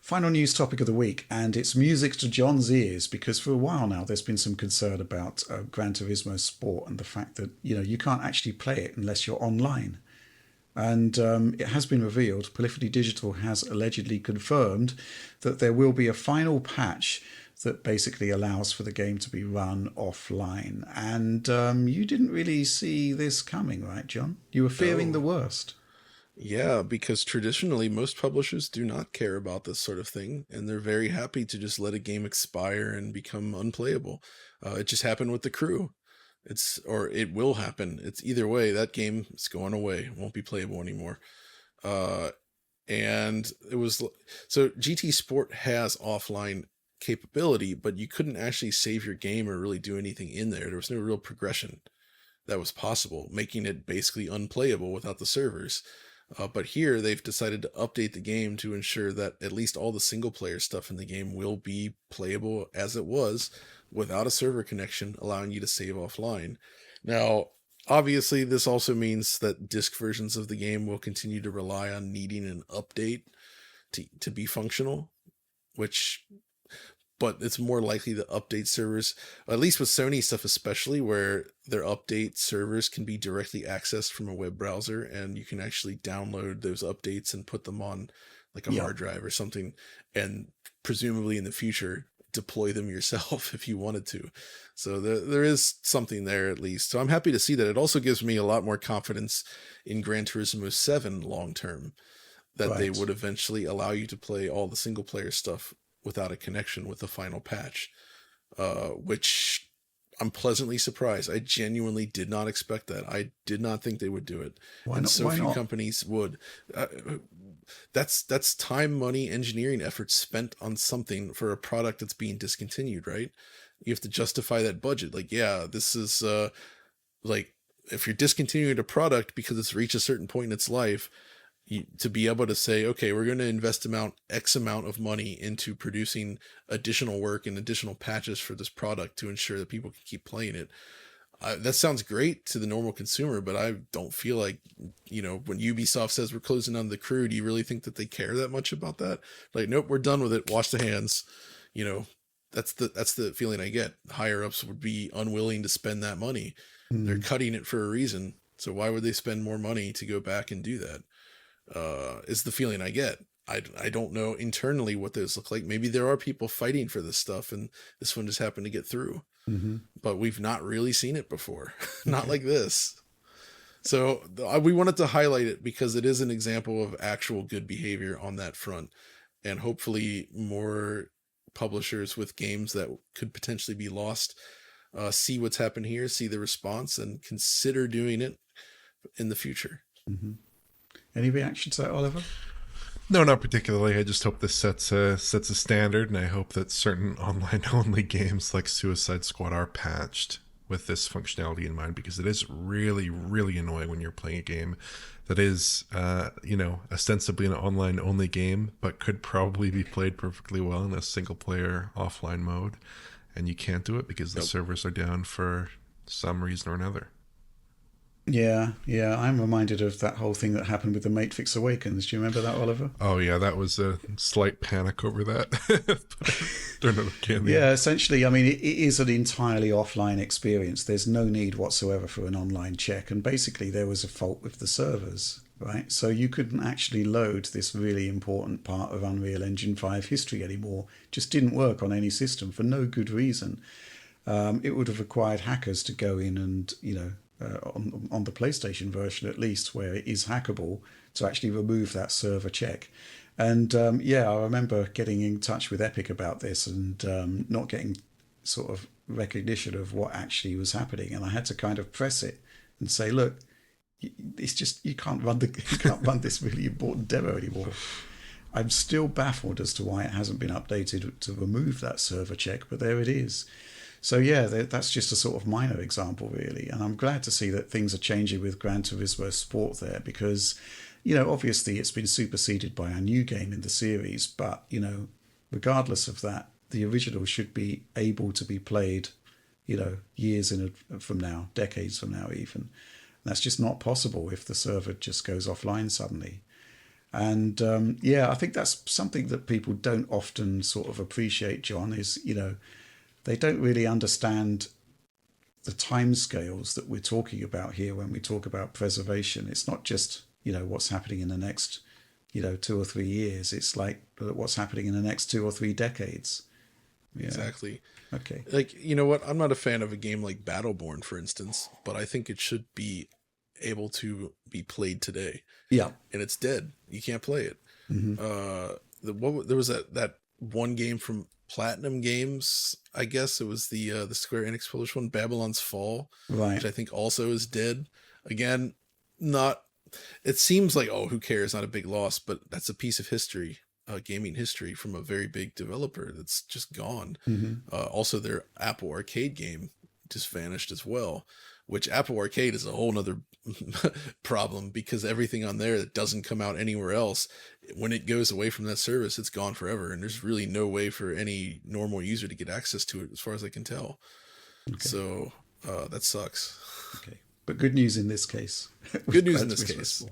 Final news topic of the week, and it's music to John's ears because for a while now there's been some concern about Gran Turismo Sport and the fact that you can't actually play it unless you're online. And it has been revealed, Polyphony Digital has allegedly confirmed that there will be a final patch that basically allows for the game to be run offline. And you didn't really see this coming, right, John? You were fearing the No. worst. Yeah, because traditionally most publishers do not care about this sort of thing, and they're very happy to just let a game expire and become unplayable. It just happened with The Crew. Or it will happen. It's either way, that game is going away. It won't be playable anymore. Uh, and it was so GT Sport has offline capability, but you couldn't actually save your game or really do anything in there. There was no real progression that was possible, making it basically unplayable without the servers. But here they've decided to update the game to ensure that at least all the single player stuff in the game will be playable as it was without a server connection, allowing you to save offline. Now, obviously, this also means that disc versions of the game will continue to rely on needing an update to be functional, which but it's more likely to update servers, at least with Sony stuff, especially where their update servers can be directly accessed from a web browser, and you can actually download those updates and put them on like a Yeah. hard drive or something, and presumably in the future deploy them yourself if you wanted to. So there is something there at least. So I'm happy to see that. It also gives me a lot more confidence in Gran Turismo 7 long term, that they Right. would eventually allow you to play all the single player stuff without a connection with the final patch, which I'm pleasantly surprised. I genuinely did not expect that. I did not think they would do it, Why and not? so Why few not? companies would. Uh, that's time, money, engineering effort spent on something for a product that's being discontinued, right? You have to justify that budget. Like, yeah, this is like if you're discontinuing a product because it's reached a certain point in its life, to be able to say, okay, we're going to invest X amount of money into producing additional work and additional patches for this product to ensure that people can keep playing it. That sounds great to the normal consumer, but I don't feel like, when Ubisoft says we're closing on The Crew, do you really think that they care that much about that? Like, nope, we're done with it. Wash the hands. You know, that's the feeling I get. Higher ups would be unwilling to spend that money. They're Hmm. cutting it for a reason. So why would they spend more money to go back and do that? Is the feeling I get. I don't know internally what those look like. Maybe there are people fighting for this stuff and this one just happened to get through. Hmm. But we've not really seen it before. Not Okay. like this. So we wanted to highlight it because it is an example of actual good behavior on that front. And hopefully more publishers with games that could potentially be lost see what's happened here, see the response, and consider doing it in the future. Hmm. Any reaction to that, Oliver? No, not particularly. I just hope this sets a standard, and I hope that certain online only games like Suicide Squad are patched with this functionality in mind, because it is really, really annoying when you're playing a game that is, ostensibly an online only game, but could probably be played perfectly well in a single player offline mode, and you can't do it because the Nope. servers are down for some reason or another. Yeah, yeah. I'm reminded of that whole thing that happened with the Matrix Awakens. Do you remember that, Oliver? Oh yeah, that was a slight panic over that. But it turned out okay in the Yeah, end. essentially, I mean, it is an entirely offline experience. There's no need whatsoever for an online check. And basically, there was a fault with the servers, right? So you couldn't actually load this really important part of Unreal Engine 5 history anymore. Just didn't work on any system for no good reason. It would have required hackers to go in and, on the PlayStation version at least, where it is hackable, to actually remove that server check. And yeah, I remember getting in touch with Epic about this and not getting sort of recognition of what actually was happening. And I had to kind of press it and say, look, it's just you can't run you can't run this really important demo anymore. I'm still baffled as to why it hasn't been updated to remove that server check, but there it is. So yeah, that's just a sort of minor example, really, and I'm glad to see that things are changing with Gran Turismo Sport there because, obviously it's been superseded by a new game in the series, but regardless of that, the original should be able to be played, years from now, decades from now, even. And that's just not possible if the server just goes offline suddenly. And yeah, I think that's something that people don't often sort of appreciate, John, is, they don't really understand the timescales that we're talking about here when we talk about preservation. It's not just, what's happening in the next, 2 or 3 years. It's like what's happening in the next 2 or 3 decades. Yeah. Exactly. Okay. Like, you know what? I'm not a fan of a game like Battleborn, for instance, but I think it should be able to be played today. Yeah. And it's dead. You can't play it. There was that one game from Platinum Games, I guess it was the Square Enix published one, Babylon's Fall, Right. which I think also is dead. Again, not. It seems like, oh, who cares? Not a big loss, but that's a piece of history, gaming history from a very big developer that's just gone. Also, their Apple Arcade game just vanished as well, which Apple Arcade is a whole nother problem, because everything on there that doesn't come out anywhere else, when it goes away from that service, it's gone forever. And there's really no way for any normal user to get access to it, as far as I can tell. Okay. So that sucks. Okay. But good news in this case. Good news in this case.